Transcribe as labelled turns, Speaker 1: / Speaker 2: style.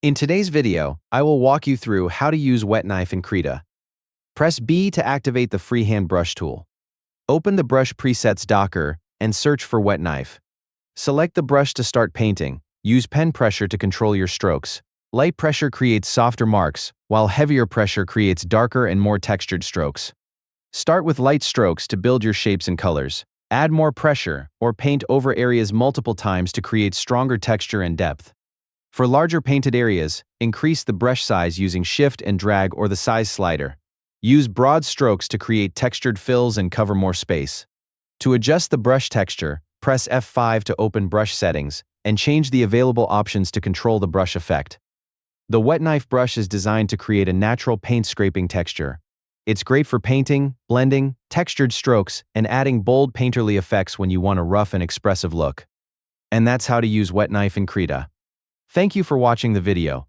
Speaker 1: In today's video, I will walk you through how to use wet knife in Krita. Press B to activate the freehand brush tool. Open the brush presets docker and search for wet knife. Select the brush to start painting. Use pen pressure to control your strokes. Light pressure creates softer marks, while heavier pressure creates darker and more textured strokes. Start with light strokes to build your shapes and colors. Add more pressure or paint over areas multiple times to create stronger texture and depth. For larger painted areas, increase the brush size using shift and drag or the size slider. Use broad strokes to create textured fills and cover more space. To adjust the brush texture, press F5 to open brush settings and change the available options to control the brush effect. The wet knife brush is designed to create a natural paint scraping texture. It's great for painting, blending, textured strokes, and adding bold painterly effects when you want a rough and expressive look. And that's how to use wet knife in Krita. Thank you for watching the video.